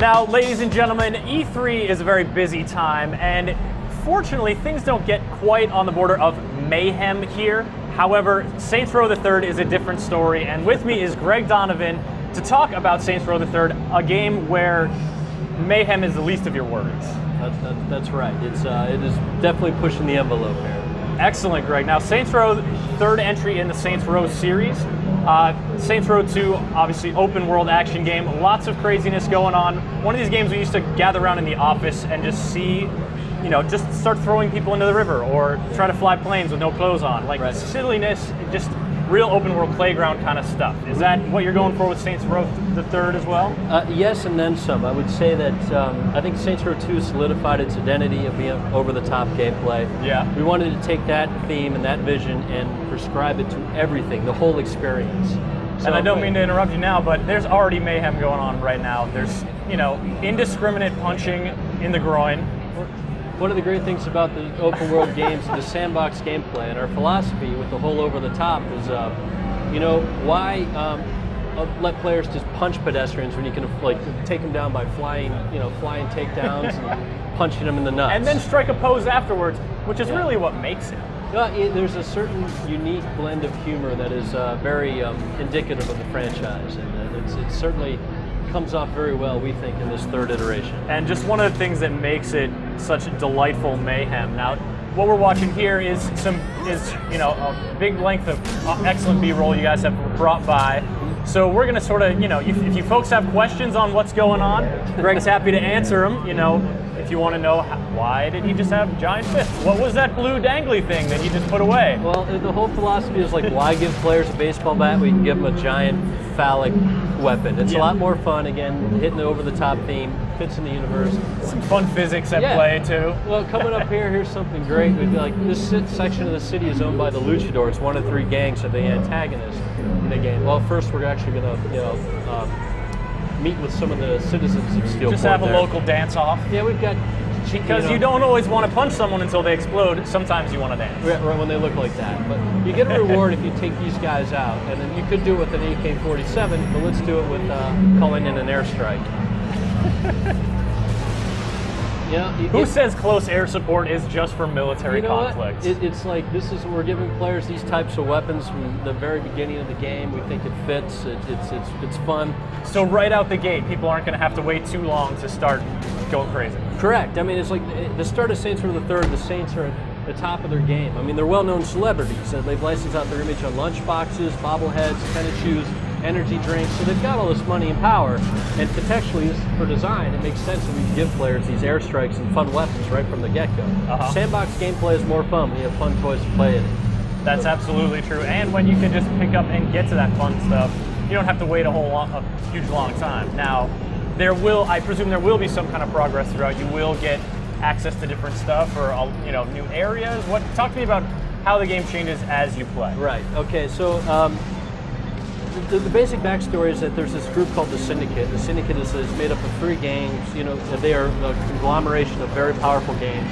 Now, ladies and gentlemen, E3 is a very busy time, and fortunately, things don't get quite on the border of mayhem here. However, Saints Row the Third is a different story, and with me is Greg Donovan to talk about Saints Row the Third, a game where mayhem is the least of your worries. That's right. It is definitely pushing the envelope here. Excellent, Greg. Now, Saints Row, third entry in the Saints Row series. Saints Row 2, obviously open world action game, lots of craziness going on. One of these games we used to gather around in the office and just see, you know, just start throwing people into the river or try to fly planes with no clothes on. Like right. Silliness, just real open world playground kind of stuff. Is that what you're going for with Saints Row the Third as well? Yes, and then some. I would say that I think Saints Row 2 solidified its identity of being over-the-top gameplay. Yeah. We wanted to take that theme and that vision and prescribe it to everything, the whole experience. So, and I don't mean to interrupt you now, but there's already mayhem going on right now. There's, you know, indiscriminate punching in the groin. One of the great things about the open world games, the sandbox gameplay, and our philosophy with the whole over the top is, you know, why let players just punch pedestrians when you can like take them down by flying takedowns and punching them in the nuts, and then strike a pose afterwards, which is really what makes it. There's a certain unique blend of humor that is very indicative of the franchise, and it certainly comes off very well, we think, in this third iteration. And just one of the things that makes it such delightful mayhem. Now, what we're watching here is you know, a big length of excellent B-roll you guys have brought by. So we're going to sort of, you know, if you folks have questions on what's going on, Greg's happy to answer them. You know, if you want to know why did he just have giant fists? What was that blue dangly thing that he just put away? Well, the whole philosophy is like, why give players a baseball bat? We can give them a giant phallic weapon. It's a lot more fun. Again, hitting the over-the-top theme, fits in the universe. Some fun physics at play too. Well, coming up here, here's something great. Like this section of the city is owned by the Luchadors, one of three gangs of the antagonists in the game. Well, first we're actually going to, you know, meet with some of the citizens of Steelport. Just have a local dance-off. Yeah, we've got. Because you don't always want to punch someone until they explode. Sometimes you want to dance. Right, when they look like that. But you get a reward if you take these guys out. And then you could do it with an AK-47, but let's do it with calling in an airstrike. You know, who says close air support is just for military conflicts? It's like we're giving players these types of weapons from the very beginning of the game. We think it fits. It's fun. So right out the gate, people aren't going to have to wait too long to start going crazy. Correct. I mean, it's like the start of Saints Row the Third. The Saints are at the top of their game. I mean, they're well-known celebrities. They've licensed out their image on lunchboxes, bobbleheads, tennis shoes, energy drinks, so they've got all this money and power, and contextually for design, it makes sense that we can give players these airstrikes and fun weapons right from the get-go. Sandbox gameplay is more fun when you have fun toys to play in it. That's absolutely true, and when you can just pick up and get to that fun stuff, you don't have to wait a huge long time. Now, I presume there will be some kind of progress throughout. You will get access to different stuff or, you know, new areas. Talk to me about how the game changes as you play. Right, okay, so the basic backstory is that there's this group called the Syndicate. The Syndicate is made up of three gangs. You know, they are a conglomeration of very powerful gangs.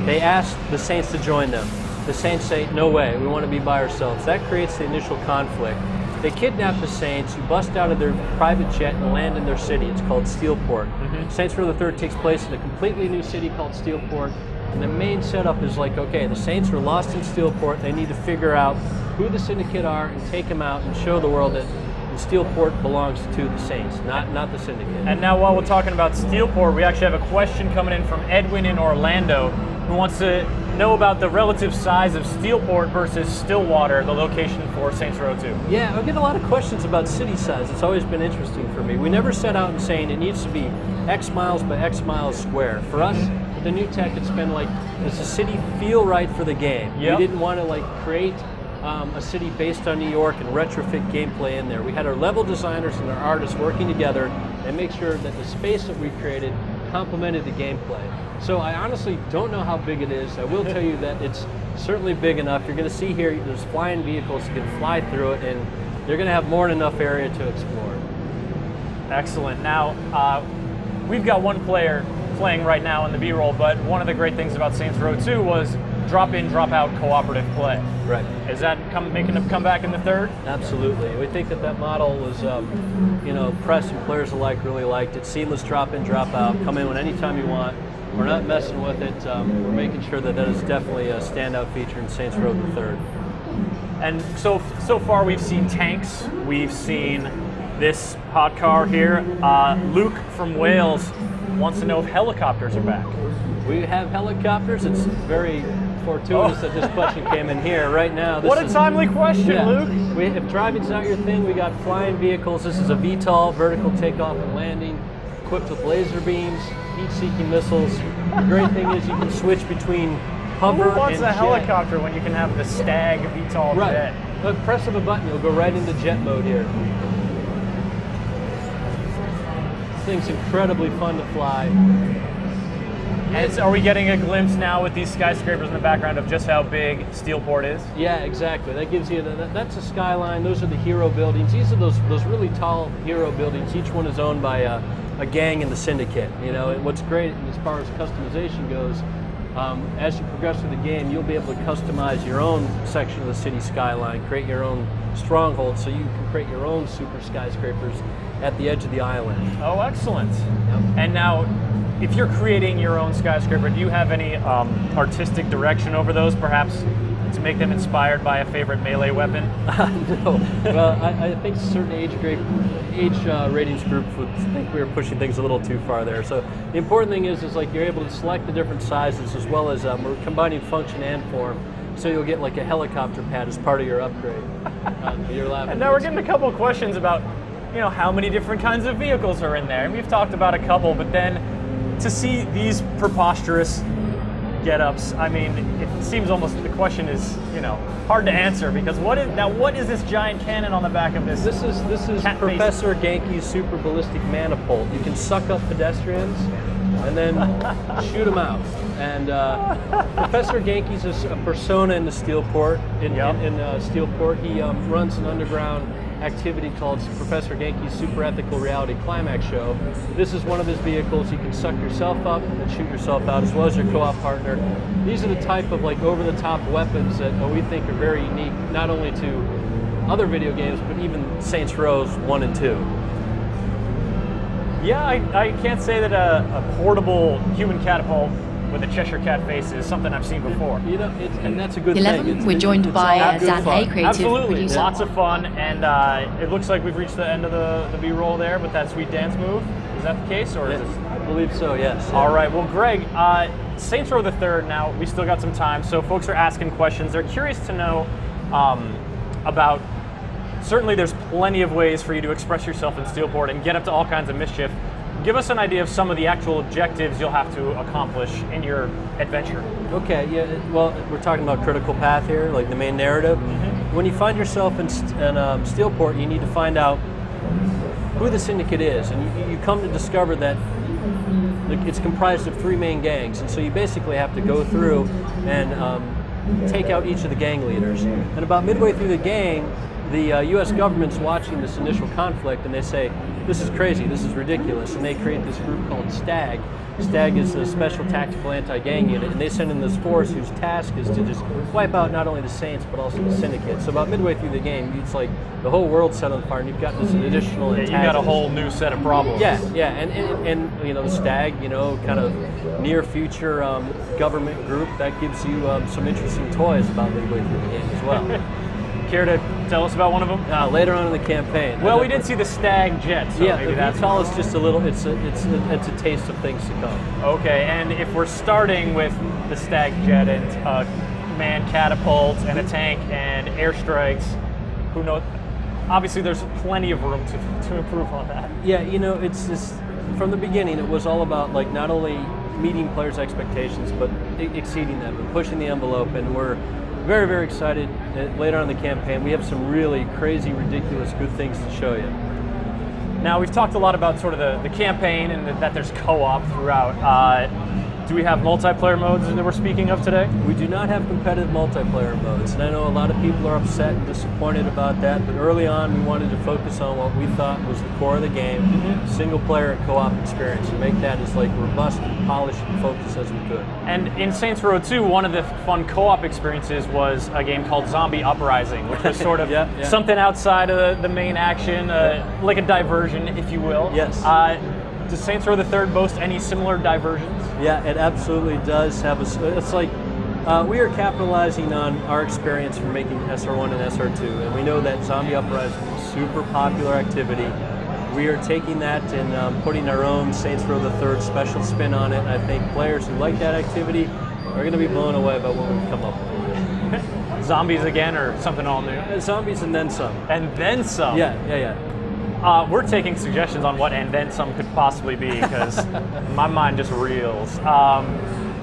They ask the Saints to join them. The Saints say, no way, we want to be by ourselves. That creates the initial conflict. They kidnap the Saints, who bust out of their private jet and land in their city. It's called Steelport. Saints Row the Third takes place in a completely new city called Steelport. And the main setup is like, okay, the Saints are lost in Steelport. They need to figure out who the Syndicate are and take them out and show the world that Steelport belongs to the Saints, not the Syndicate. And now while we're talking about Steelport, we actually have a question coming in from Edwin in Orlando, who wants to know about the relative size of Steelport versus Stillwater, the location for Saints Row 2. Yeah, I get a lot of questions about city size. It's always been interesting for me. We never set out and saying it needs to be X miles by X miles square. For us, with the new tech, it's been like, does the city feel right for the game? We didn't want to like create a city based on New York and retrofit gameplay in there. We had our level designers and our artists working together and make sure that the space that we created complemented the gameplay. So I honestly don't know how big it is. I will tell you that it's certainly big enough. You're going to see here, there's flying vehicles, you can fly through it, and you're going to have more than enough area to explore. Excellent. Now, we've got one player playing right now in the B-roll, but one of the great things about Saints Row 2 was drop-in, drop-out cooperative play. Right. Is that making a comeback in the third? Absolutely. We think that model was, you know, press and players alike really liked it. Seamless drop-in, drop-out. Come in anytime you want. We're not messing with it. We're making sure that is definitely a standout feature in Saints Row the Third. And so far we've seen tanks. We've seen this hot car here. Luke from Wales wants to know if helicopters are back. We have helicopters. It's very fortuitous that this question came in here right now. What a timely question, Luke. If driving's not your thing, we got flying vehicles. This is a VTOL, vertical takeoff and landing, equipped with laser beams, heat-seeking missiles. The great thing is you can switch between hover Who wants and a jet. helicopter when you can have the Stag VTOL jet? Look, press of a button, you'll go right into jet mode here. This thing's incredibly fun to fly. And are we getting a glimpse now with these skyscrapers in the background of just how big Steelport is? Yeah, exactly. That gives you that's a skyline. Those are the hero buildings. These are those really tall hero buildings. Each one is owned by a gang in the syndicate. You know, and what's great as far as customization goes, as you progress through the game, you'll be able to customize your own section of the city skyline, create your own stronghold, so you can create your own super skyscrapers at the edge of the island. Oh, excellent. Yep. And now, if you're creating your own skyscraper, do you have any artistic direction over those, perhaps to make them inspired by a favorite melee weapon? No. Well, I think certain age ratings groups would think we were pushing things a little too far there. So the important thing is like you're able to select the different sizes as well as we're combining function and form. So you'll get like a helicopter pad as part of your upgrade. You're laughing. And now we're getting a couple of questions about, you know, how many different kinds of vehicles are in there. And we've talked about a couple, but then to see these preposterous get-ups, I mean, it seems almost, the question is, you know, hard to answer, because what is this giant cannon on the back of this? This is Professor Genki's super ballistic manifold. You can suck up pedestrians and then shoot them out. And Professor Genki's a persona in the Steelport. In Steelport, he runs an underground activity called Professor Genki's Super Ethical Reality Climax Show. This is one of his vehicles. You can suck yourself up and shoot yourself out, as well as your co-op partner. These are the type of like over-the-top weapons that we think are very unique, not only to other video games, but even Saints Row 1 and 2. Yeah, I can't say that a portable human catapult with a Cheshire Cat face is something I've seen before. You know, and that's a good 11, thing. we're joined by Dan Hay, creative Absolutely, producer. lots of fun, and it looks like we've reached the end of the B-roll there with that sweet dance move. Is that the case, or is it? I believe so, yes. All right, well, Greg, Saints Row the Third now, we still got some time, so folks are asking questions. They're curious to know about, certainly there's plenty of ways for you to express yourself in Steelport and get up to all kinds of mischief. Give us an idea of some of the actual objectives you'll have to accomplish in your adventure. Okay, yeah, well, we're talking about critical path here, like the main narrative. Mm-hmm. When you find yourself in Steelport, you need to find out who the syndicate is, and you come to discover that it's comprised of 3 main gangs, and so you basically have to go through and take out each of the gang leaders. And about midway through the game, the U.S. government's watching this initial conflict, and they say, this is crazy, this is ridiculous, and they create this group called STAG. STAG is the Special Tactical Anti-Gang Unit, and they send in this force whose task is to just wipe out not only the Saints, but also the Syndicate. So about midway through the game, it's like the whole world's set on fire, and you've got this additional antagonist. You got a whole new set of problems. Yeah, and you know, the STAG, you know, kind of near future government group, that gives you some interesting toys about midway through the game as well. Care to tell us about one of them? Later on in the campaign. Well, we did see the Stag jet, so yeah, maybe that's VTOL is just a little. It's a taste of things to come. Okay, and if we're starting with the Stag jet and manned catapults and a tank and airstrikes, who knows? Obviously, there's plenty of room to improve on that. Yeah, you know, it's just from the beginning. It was all about like not only meeting players' expectations, but exceeding them and pushing the envelope. And we're very, very excited that later on in the campaign we have some really crazy, ridiculous, good things to show you. Now, we've talked a lot about sort of the campaign and that there's co-op throughout. Do we have multiplayer modes that we're speaking of today? We do not have competitive multiplayer modes, and I know a lot of people are upset and disappointed about that, but early on we wanted to focus on what we thought was the core of the game, single player and co-op experience, and make that as like robust and polished and focused as we could. And in Saints Row 2, one of the fun co-op experiences was a game called Zombie Uprising, which was sort of something outside of the main action, like a diversion, if you will. Yes. Does Saints Row the Third boast any similar diversions? Yeah, it absolutely does have a. It's like we are capitalizing on our experience from making SR1 and SR2, and we know that Zombie Uprising is a super popular activity. We are taking that and putting our own Saints Row the Third special spin on it. And I think players who like that activity are going to be blown away by what we've come up with. Zombies again, or something all new? Zombies and then some. And then some. Yeah. We're taking suggestions on what and then some could possibly be, because my mind just reels.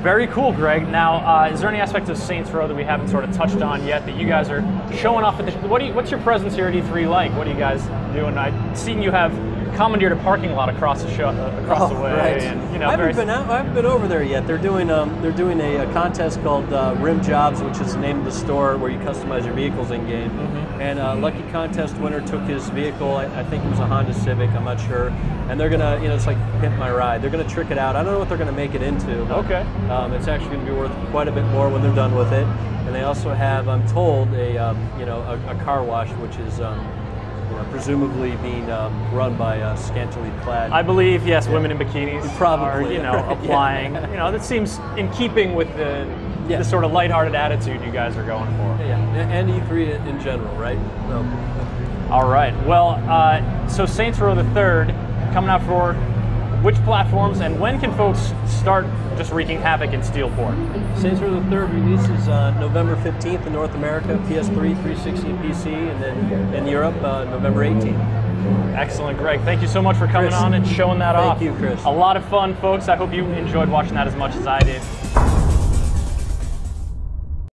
Very cool, Greg. Now, is there any aspect of Saints Row that we haven't sort of touched on yet that you guys are showing off at the what's your presence here at E3 like? What are you guys doing? I've seen you have commandeered a parking lot across the way. Right. And, you know, I haven't been over there yet. They're doing a contest called Rim Jobs, which is the name of the store where you customize your vehicles in game. And lucky contest winner took his vehicle. I think it was a Honda Civic. I'm not sure. And they're gonna, it's like Pimp My Ride. They're gonna trick it out. I don't know what they're gonna make it into. But, okay. It's actually gonna be worth quite a bit more when they're done with it. And they also have, I'm told, a car wash, which is presumably being run by scantily clad. I believe, yes, women in bikinis probably are, applying. That seems in keeping with the sort of lighthearted attitude you guys are going for. Yeah, and E3 in general, right? So. All right. Well, so Saints Row the Third coming out for which platforms, and when can folks start just wreaking havoc in Steelport? Saints Row the Third releases November 15th in North America, PS3, 360, and PC, and then in Europe, November 18th. Excellent, Greg. Thank you so much for coming on and showing that off. Thank you, Chris. A lot of fun, folks. I hope you enjoyed watching that as much as I did.